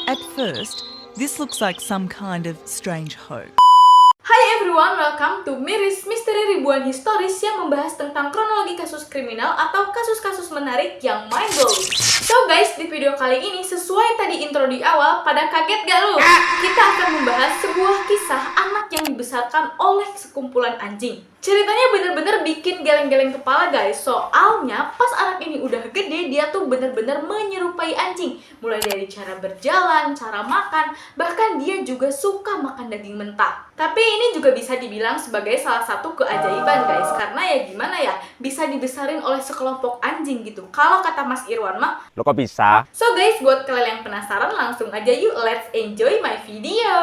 At first, this looks like some kind of strange hoax. Hai everyone, welcome to Miris Misteri Ribuan Historis yang membahas tentang kronologi kasus kriminal atau kasus-kasus menarik yang mind-blowing. So guys, di video kali ini sesuai tadi intro di awal, pada kaget gak lu? Kita akan membahas sebuah kisah anak yang dibesarkan oleh sekumpulan anjing. Ceritanya bener-bener bikin geleng-geleng kepala guys. Soalnya pas anak ini udah gede, dia tuh bener-bener menyerupai anjing. Mulai dari cara berjalan, cara makan, bahkan dia juga suka makan daging mentah. Tapi ini juga bisa dibilang sebagai salah satu keajaiban guys. Karena ya gimana ya, bisa dibesarin oleh sekelompok anjing gitu. Kalau kata Mas Irwan mah, lo kok bisa? So guys, buat kalian yang penasaran, langsung aja yuk, let's enjoy my video.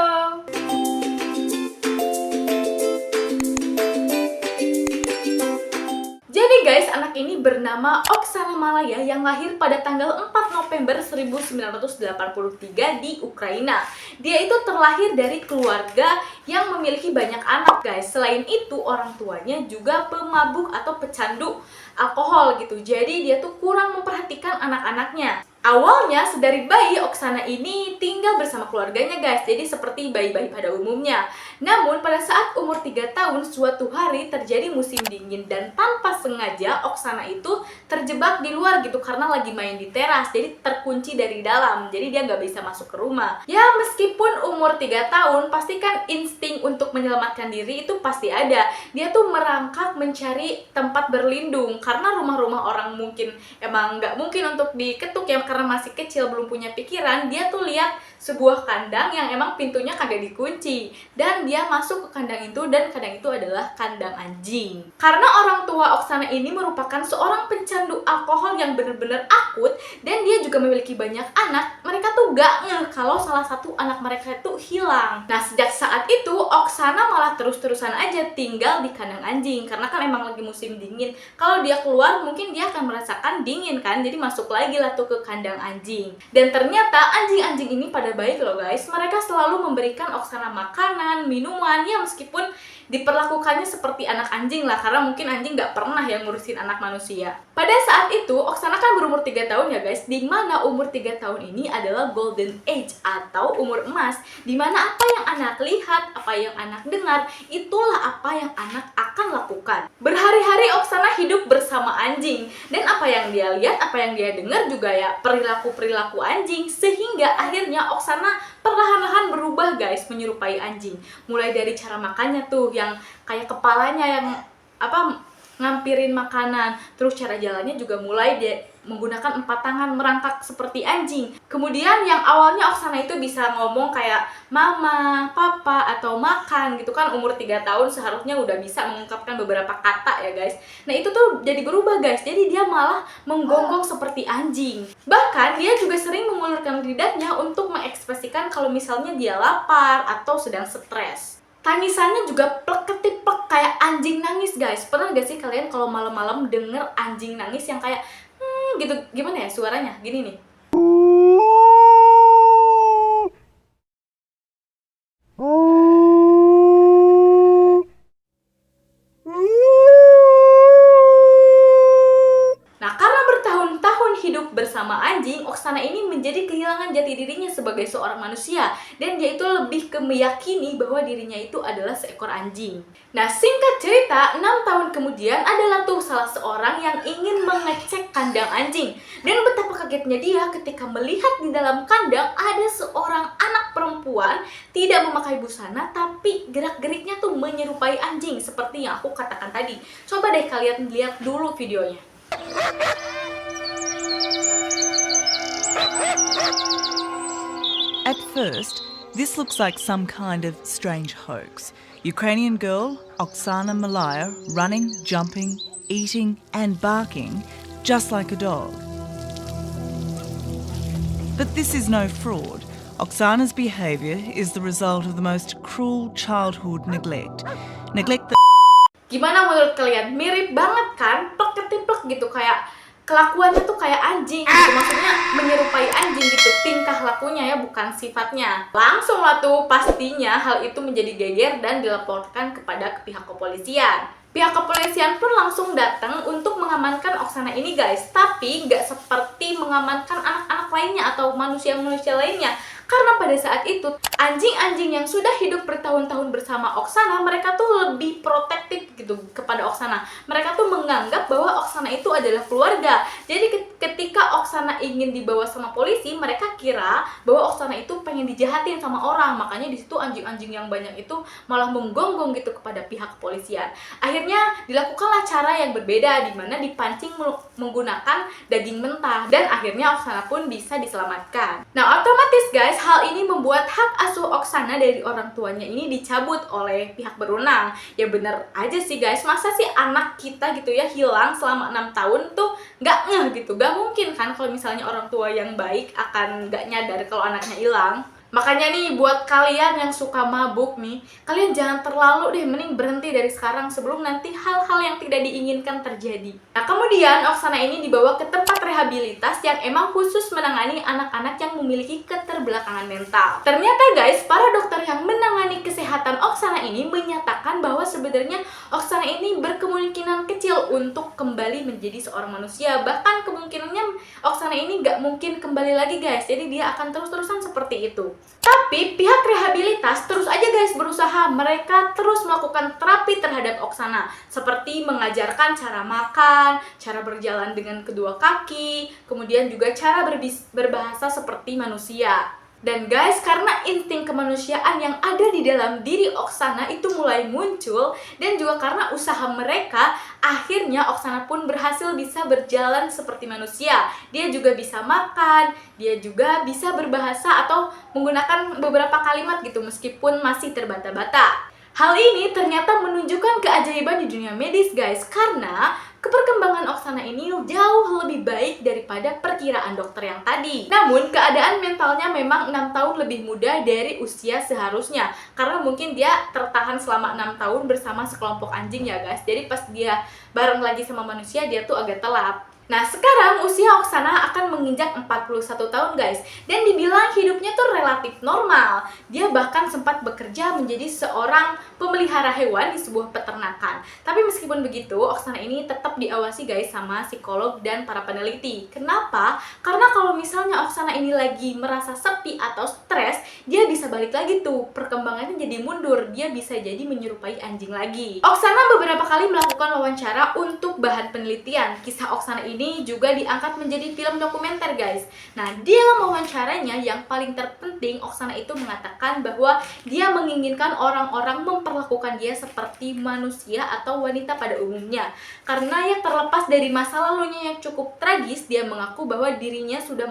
Jadi guys, anak ini bernama Oksana Malaya yang lahir pada tanggal 4 November 1983 di Ukraina. Dia itu terlahir dari keluarga yang memiliki banyak anak guys. Selain itu, orang tuanya juga pemabuk atau pecandu alkohol gitu. Jadi dia tuh kurang memperhatikan anak-anaknya. Awalnya sedari bayi Oksana ini tinggal bersama keluarganya guys. Jadi seperti bayi-bayi pada umumnya. Namun pada saat umur 3 tahun suatu hari terjadi musim dingin dan tanpa sengaja Oksana itu terjebak di luar gitu karena lagi main di teras. Jadi terkunci dari dalam. Jadi dia nggak bisa masuk ke rumah. Ya meskipun umur 3 tahun pasti kan insting untuk menyelamatkan diri itu pasti ada. Dia tuh merangkak mencari tempat berlindung karena rumah-rumah orang mungkin emang nggak mungkin untuk diketuk ya, karena masih kecil belum punya pikiran. Dia tuh lihat sebuah kandang yang emang pintunya kagak dikunci dan dia masuk ke kandang itu, dan kandang itu adalah kandang anjing. Karena orang tua Oksana ini merupakan seorang pencandu alkohol yang benar-benar akut dan dia juga memiliki banyak anak, mereka tuh gak ngeh kalau salah satu anak mereka itu hilang. Nah sejak saat itu Oksana malah terus-terusan aja tinggal di kandang anjing karena kan emang lagi musim dingin. Kalau dia keluar mungkin dia akan merasakan dingin kan, jadi masuk lagi lah tuh ke kandang anjing. Dan ternyata anjing-anjing ini pada baik loh guys. Mereka selalu memberikan Oksana makanan, minuman, ya meskipun diperlakukannya seperti anak anjing lah, karena mungkin anjing nggak pernah yang ngurusin anak manusia. Pada saat itu Oksana kan berumur 3 tahun ya guys, dimana umur 3 tahun ini adalah golden age atau umur emas, dimana apa yang anak lihat, apa yang anak dengar, itulah apa yang anak akan lakukan. Berhari-hari Oksana hidup bersama anjing, dan apa yang dia lihat, apa yang dia dengar juga ya perilaku-perilaku anjing, sehingga akhirnya Oksana perlahan-lahan berubah guys, menyerupai anjing. Mulai dari cara makannya tuh yang kayak kepalanya yang ngampirin makanan, terus cara jalannya juga mulai dia menggunakan 4 tangan merangkak seperti anjing. Kemudian yang awalnya Oksana itu bisa ngomong kayak mama, papa, atau makan gitu kan, umur 3 tahun seharusnya udah bisa mengungkapkan beberapa kata ya guys. Nah itu tuh jadi berubah guys, jadi dia malah menggonggong seperti anjing. Bahkan dia juga sering mengulurkan lidahnya untuk mengekspresikan kalau misalnya dia lapar atau sedang stres. Tangisannya juga plek-ketiplek kayak anjing nangis guys. Pernah gak sih kalian kalau malam-malam denger anjing nangis yang kayak gitu, gimana ya suaranya? Gini nih. Nah, karena bertahun-tahun hidup bersama anjing, Oksana ini menjadi kehilangan jati dirinya sebagai seorang manusia. Dan dia itu lebih ke meyakini bahwa dirinya itu adalah seekor anjing. Nah, singkat cerita, 6 tahun kemudian adalah tuh salah seorang yang ingin mengecek kandang anjing. Dan betapa kagetnya dia ketika melihat di dalam kandang ada seorang anak perempuan tidak memakai busana, tapi gerak-geriknya tuh menyerupai anjing seperti yang aku katakan tadi. Coba deh kalian lihat dulu videonya. At first, this looks like some kind of strange hoax. Ukrainian girl Oksana Malaya running, jumping, eating and barking just like a dog. But this is no fraud. Oksana's behaviour is the result of the most cruel childhood neglect. Neglect that. Gimana menurut kalian? Mirip banget kan? Plek-ketiplek gitu, kayak kelakuannya tuh kayak anjing gitu. Maksudnya menyerupai anjing gitu, tingkah lakunya ya, bukan sifatnya. Langsung lah tuh pastinya hal itu menjadi geger dan dilaporkan kepada pihak kepolisian. Pihak kepolisian pun langsung datang untuk mengamankan Oksana ini guys. Tapi nggak seperti mengamankan anak-anak lainnya atau manusia-manusia lainnya. Karena pada saat itu anjing-anjing yang sudah hidup bertahun-tahun bersama Oksana, mereka tuh lebih protektif gitu kepada Oksana. Mereka tuh menganggap bahwa Oksana itu adalah keluarga. Jadi ketika Oksana ingin dibawa sama polisi, mereka kira bahwa Oksana itu pengen dijahatin sama orang. Makanya di situ anjing-anjing yang banyak itu malah menggonggong gitu kepada pihak kepolisian. Akhirnya dilakukanlah cara yang berbeda, di mana dipancing menggunakan daging mentah, dan akhirnya Oksana pun bisa diselamatkan. Nah, otomatis guys, hal ini membuat hak asuh Oksana dari orang tuanya ini dicabut oleh pihak berwenang. Ya bener aja sih guys, masa sih anak kita gitu ya hilang selama 6 tahun tuh nggak ngeh gitu. Gak mungkin kan kalau misalnya orang tua yang baik akan nggak nyadar kalau anaknya hilang. Makanya nih, buat kalian yang suka mabuk nih, kalian jangan terlalu deh, mending berhenti dari sekarang sebelum nanti hal-hal yang tidak diinginkan terjadi. Nah, kemudian Oksana ini dibawa ke tempat rehabilitas yang emang khusus menangani anak-anak yang memiliki keterbelakangan mental. Ternyata guys, para dokter yang menangani kesehatan Oksana ini menyatakan bahwa sebenarnya Oksana ini berkemungkinan kecil untuk kembali menjadi seorang manusia. Bahkan kemungkinannya Oksana ini nggak mungkin kembali lagi guys, jadi dia akan terus-terusan seperti itu. Tapi pihak rehabilitas terus aja guys berusaha. Mereka terus melakukan terapi terhadap Oksana, seperti mengajarkan cara makan, cara berjalan dengan kedua kaki, kemudian juga cara berbahasa seperti manusia. Dan guys, karena insting kemanusiaan yang ada di dalam diri Oksana itu mulai muncul, dan juga karena usaha mereka, akhirnya Oksana pun berhasil bisa berjalan seperti manusia. Dia juga bisa makan, dia juga bisa berbahasa atau menggunakan beberapa kalimat gitu meskipun masih terbata-bata. Hal ini ternyata menunjukkan keajaiban di dunia medis guys, karena perkembangan Oksana ini jauh lebih baik daripada perkiraan dokter yang tadi. Namun, keadaan mentalnya memang 6 tahun lebih muda dari usia seharusnya. Karena mungkin dia tertahan selama 6 tahun bersama sekelompok anjing ya guys. Jadi pas dia bareng lagi sama manusia, dia tuh agak telat. Nah, sekarang usia Oksana akan menginjak 41 tahun guys. Dan dibilang hidupnya tuh relatif normal. Dia bahkan sempat bekerja menjadi seorang pemelihara hewan di sebuah peternakan. Tapi meskipun begitu, Oksana ini tetap diawasi guys sama psikolog dan para peneliti. Kenapa? Karena kalau misalnya Oksana ini lagi merasa sepi atau stres, dia bisa balik lagi tuh. Perkembangannya jadi mundur. Dia bisa jadi menyerupai anjing lagi. Oksana beberapa kali melakukan wawancara untuk bahan penelitian. Kisah Oksana ini juga diangkat menjadi film dokumenter guys. Nah, di dalam wawancaranya yang paling terpenting, Oksana itu mengatakan bahwa dia menginginkan orang-orang memperlakukan dia seperti manusia atau wanita pada umumnya. Karena ya terlepas dari masa lalunya yang cukup tragis, dia mengaku bahwa dirinya sudah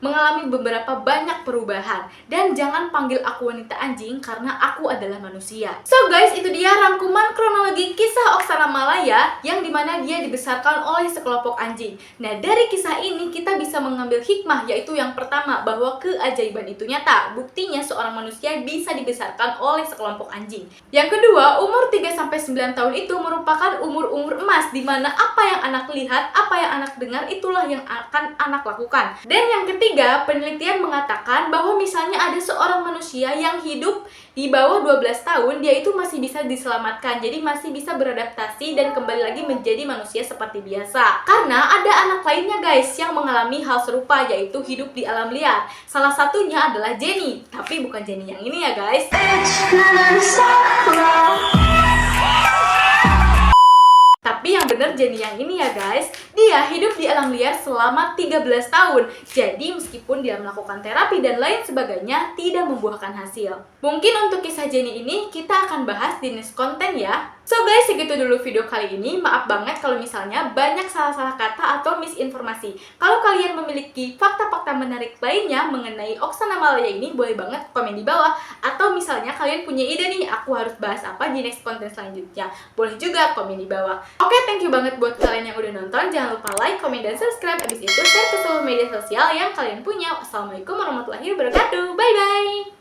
mengalami beberapa banyak perubahan. Dan jangan panggil aku wanita anjing karena aku adalah manusia. So guys, itu dia rangkuman kronologi kisah Oksana Malaya yang dimana dia dibesarkan oleh sekelompok anjing. Nah, dari kisah ini kita bisa mengambil hikmah, yaitu yang pertama, bahwa keajaiban itu nyata. Buktinya seorang manusia bisa dibesarkan oleh sekelompok anjing. Yang kedua, umur 3-9 tahun itu merupakan umur-umur emas, dimana apa yang anak lihat, apa yang anak dengar, itulah yang akan anak lakukan. Dan yang ketiga, penelitian mengatakan bahwa misalnya ada seorang manusia yang hidup di bawah 12 tahun, dia itu masih bisa diselamatkan. Jadi masih bisa beradaptasi dan kembali lagi menjadi manusia seperti biasa. Karena ada anak lainnya guys yang mengalami hal serupa, yaitu hidup di alam liar. Salah satunya adalah Jenny. Tapi bukan Jenny yang ini ya guys. Tapi yang bener Jenny yang ini ya guys, dia hidup di alam liar selama 13 tahun. Jadi meskipun dia melakukan terapi dan lain sebagainya, tidak membuahkan hasil. Mungkin untuk kisah Jenny ini kita akan bahas di next konten ya. So guys, segitu dulu video kali ini. Maaf banget kalau misalnya banyak salah-salah kata atau misinformasi. Kalau kalian memiliki fakta-fakta menarik lainnya mengenai Oksana Malaya ini, boleh banget komen di bawah. Atau misalnya kalian punya ide nih, aku harus bahas apa di next konten selanjutnya, boleh juga komen di bawah. Oke, thank you banget buat kalian yang udah nonton. Jangan lupa like, komen, dan subscribe. Abis itu share ke seluruh media sosial yang kalian punya. Wassalamualaikum warahmatullahi wabarakatuh. Bye-bye.